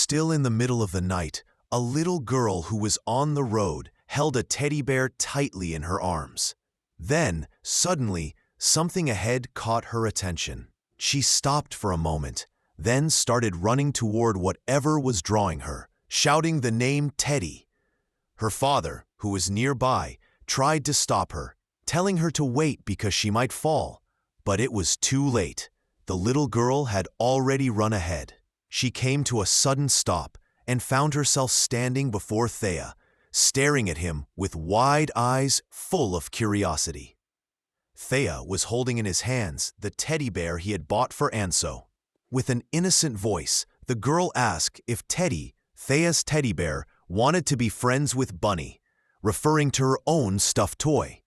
still in the middle of the night, a little girl who was on the road held a teddy bear tightly in her arms. Then, suddenly, something ahead caught her attention. She stopped for a moment, then started running toward whatever was drawing her, shouting the name Teddy. Her father, who was nearby, tried to stop her, telling her to wait because she might fall. But it was too late. The little girl had already run ahead. She came to a sudden stop and found herself standing before Thea, staring at him with wide eyes full of curiosity. Thea was holding in his hands the teddy bear he had bought for Anso. With an innocent voice, the girl asked if Teddy, Thea's teddy bear, wanted to be friends with Bunny, referring to her own stuffed toy.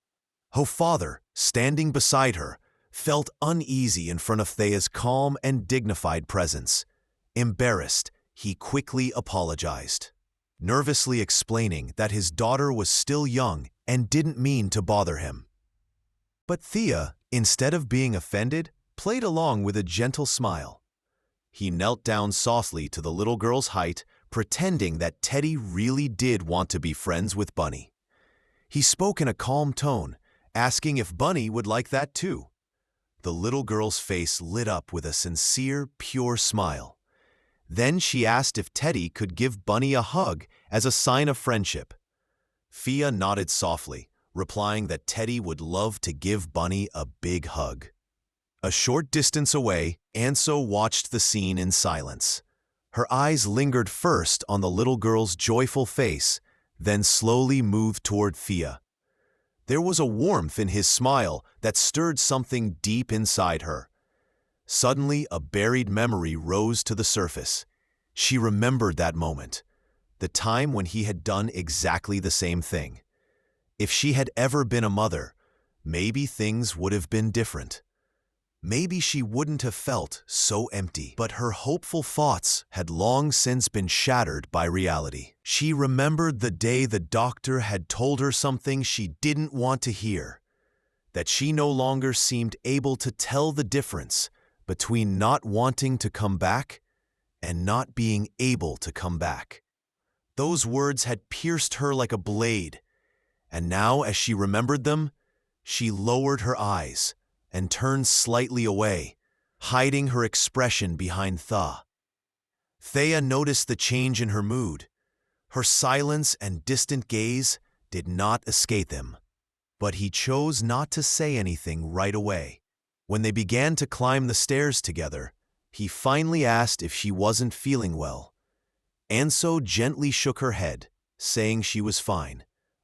Her father, standing beside her, felt uneasy in front of Thea's calm and dignified presence. Embarrassed, he quickly apologized, nervously explaining that his daughter was still young and didn't mean to bother him. But Thea, instead of being offended, played along with a gentle smile. He knelt down softly to the little girl's height, pretending that Teddy really did want to be friends with Bunny. He spoke in a calm tone, asking if Bunny would like that too. The little girl's face lit up with a sincere, pure smile. Then she asked if Teddy could give Bunny a hug as a sign of friendship. Thea nodded softly, replying that Teddy would love to give Bunny a big hug. A short distance away, Anso watched the scene in silence. Her eyes lingered first on the little girl's joyful face, then slowly moved toward Thea. There was a warmth in his smile that stirred something deep inside her. Suddenly, a buried memory rose to the surface. She remembered that moment, the time when he had done exactly the same thing. If she had ever been a mother, maybe things would have been different. Maybe she wouldn't have felt so empty. But her hopeful thoughts had long since been shattered by reality. She remembered the day the doctor had told her something she didn't want to hear, that she no longer seemed able to tell the difference between not wanting to come back and not being able to come back. Those words had pierced her like a blade, and now as she remembered them, she lowered her eyes and turned slightly away, hiding her expression behind Tha. Thea noticed the change in her mood. Her silence and distant gaze did not escape him. But he chose not to say anything right away. When they began to climb the stairs together, he finally asked if she wasn't feeling well. Anso gently shook her head, saying she was fine.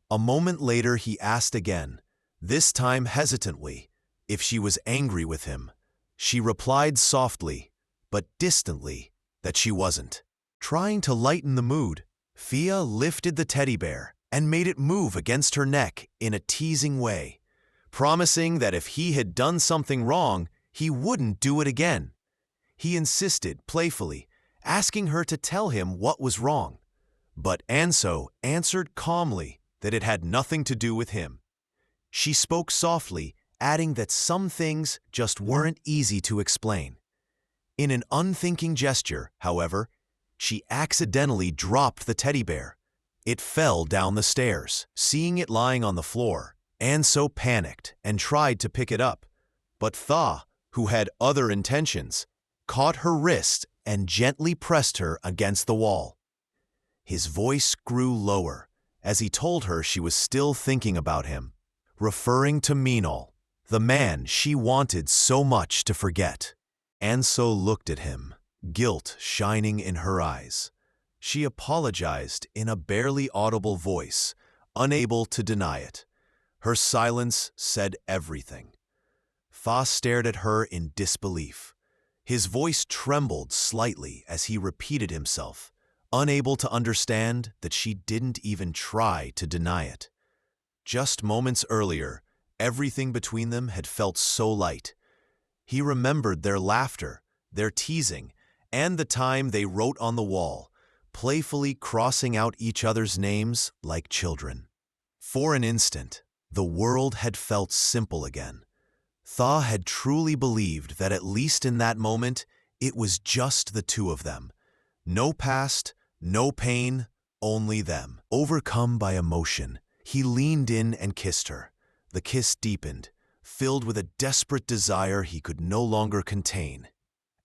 A moment later he asked again, this time hesitantly, if she was angry with him. She replied softly, but distantly, that she wasn't. Trying to lighten the mood, Thea lifted the teddy bear and made it move against her neck in a teasing way, promising that if he had done something wrong, he wouldn't do it again. He insisted playfully, asking her to tell him what was wrong. But Anso answered calmly that it had nothing to do with him. She spoke softly, adding that some things just weren't easy to explain. In an unthinking gesture, however, she accidentally dropped the teddy bear. It fell down the stairs. Seeing it lying on the floor, Anso panicked and tried to pick it up. But Tha, who had other intentions, caught her wrist and gently pressed her against the wall. His voice grew lower as he told her she was still thinking about him, referring to Minol, the man she wanted so much to forget. Anso looked at him, guilt shining in her eyes. She apologized in a barely audible voice, unable to deny it. Her silence said everything. Tha stared at her in disbelief. His voice trembled slightly as he repeated himself, unable to understand that she didn't even try to deny it. Just moments earlier, everything between them had felt so light. He remembered their laughter, their teasing, and the time they wrote on the wall, playfully crossing out each other's names like children. For an instant, the world had felt simple again. Tha had truly believed that at least in that moment, it was just the two of them. No past, no pain, only them. Overcome by emotion, he leaned in and kissed her. The kiss deepened, filled with a desperate desire he could no longer contain.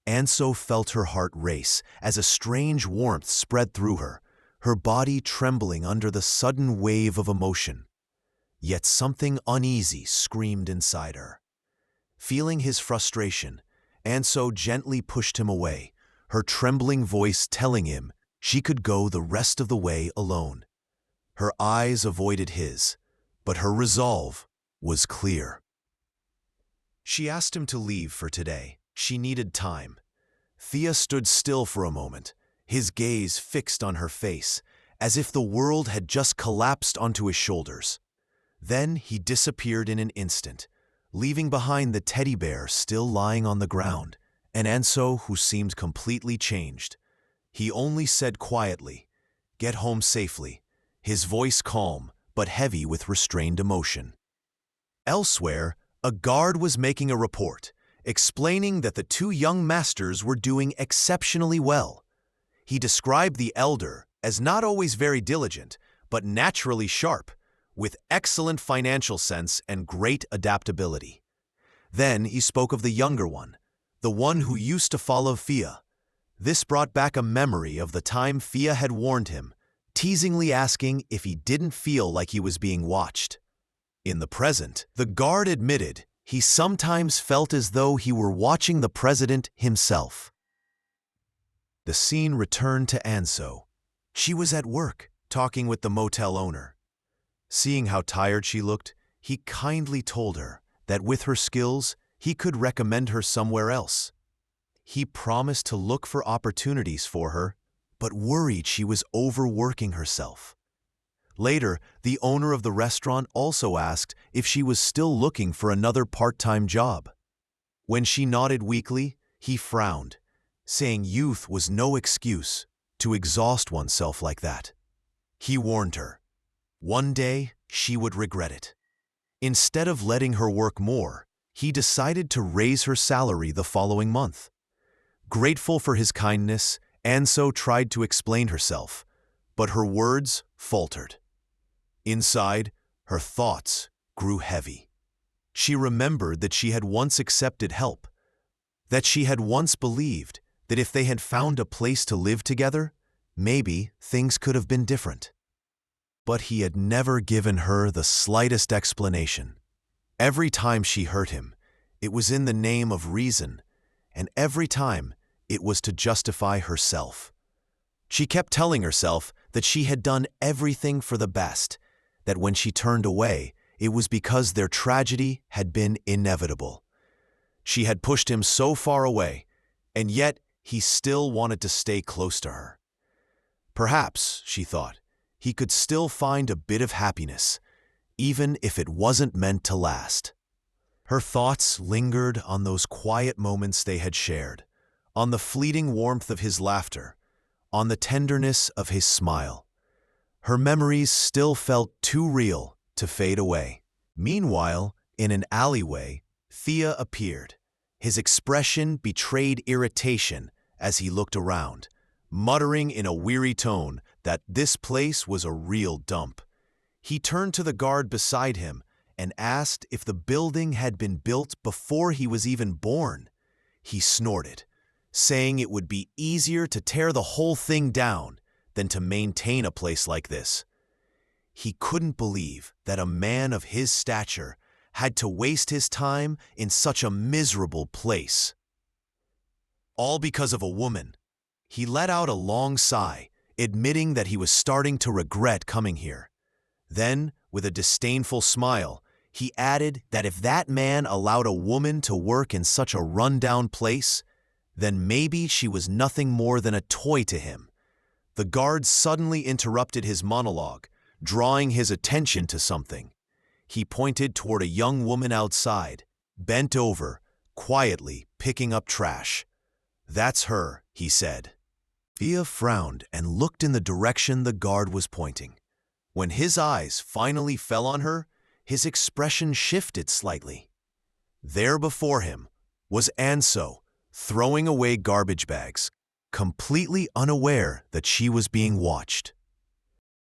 Anso felt her heart race as a strange warmth spread through her body trembling under the sudden wave of emotion. Yet something uneasy screamed inside her. Feeling his frustration, Anso gently pushed him away, her trembling voice telling him she could go the rest of the way alone. Her eyes avoided his, but her resolve was clear. She asked him to leave for today. She needed time. Thea stood still for a moment, his gaze fixed on her face, as if the world had just collapsed onto his shoulders. Then he disappeared in an instant, leaving behind the teddy bear still lying on the ground, and Anso who seemed completely changed. He only said quietly, "Get home safely," his voice calm but heavy with restrained emotion. Elsewhere, a guard was making a report, explaining that the two young masters were doing exceptionally well. He described the elder as not always very diligent, but naturally sharp, with excellent financial sense and great adaptability. Then he spoke of the younger one, the one who used to follow Thea. This brought back a memory of the time Thea had warned him, teasingly asking if he didn't feel like he was being watched. In the present, the guard admitted he sometimes felt as though he were watching the president himself. The scene returned to Anso. She was at work, talking with the motel owner. Seeing how tired she looked, he kindly told her that with her skills, he could recommend her somewhere else. He promised to look for opportunities for her, but worried she was overworking herself. Later, the owner of the restaurant also asked if she was still looking for another part-time job. When she nodded weakly, he frowned, saying youth was no excuse to exhaust oneself like that. He warned her, one day she would regret it. Instead of letting her work more, he decided to raise her salary the following month. Grateful for his kindness, Anso tried to explain herself, but her words faltered. Inside, her thoughts grew heavy. She remembered that she had once accepted help, that she had once believed that if they had found a place to live together, maybe things could have been different. But he had never given her the slightest explanation. Every time she hurt him, it was in the name of reason, and every time it was to justify herself. She kept telling herself that she had done everything for the best, that when she turned away, it was because their tragedy had been inevitable. She had pushed him so far away, and yet he still wanted to stay close to her. Perhaps, she thought, he could still find a bit of happiness, even if it wasn't meant to last. Her thoughts lingered on those quiet moments they had shared, on the fleeting warmth of his laughter, on the tenderness of his smile. Her memories still felt too real to fade away. Meanwhile, in an alleyway, Thea appeared. His expression betrayed irritation as he looked around, muttering in a weary tone that this place was a real dump. He turned to the guard beside him and asked if the building had been built before he was even born. He snorted, saying it would be easier to tear the whole thing down than to maintain a place like this. He couldn't believe that a man of his stature had to waste his time in such a miserable place. All because of a woman. He let out a long sigh, admitting that he was starting to regret coming here. Then, with a disdainful smile, he added that if that man allowed a woman to work in such a run-down place, then maybe she was nothing more than a toy to him. The guard suddenly interrupted his monologue, drawing his attention to something. He pointed toward a young woman outside, bent over, quietly picking up trash. "That's her," he said. Thea frowned and looked in the direction the guard was pointing. When his eyes finally fell on her, his expression shifted slightly. There before him was Anso, throwing away garbage bags. completely unaware that she was being watched.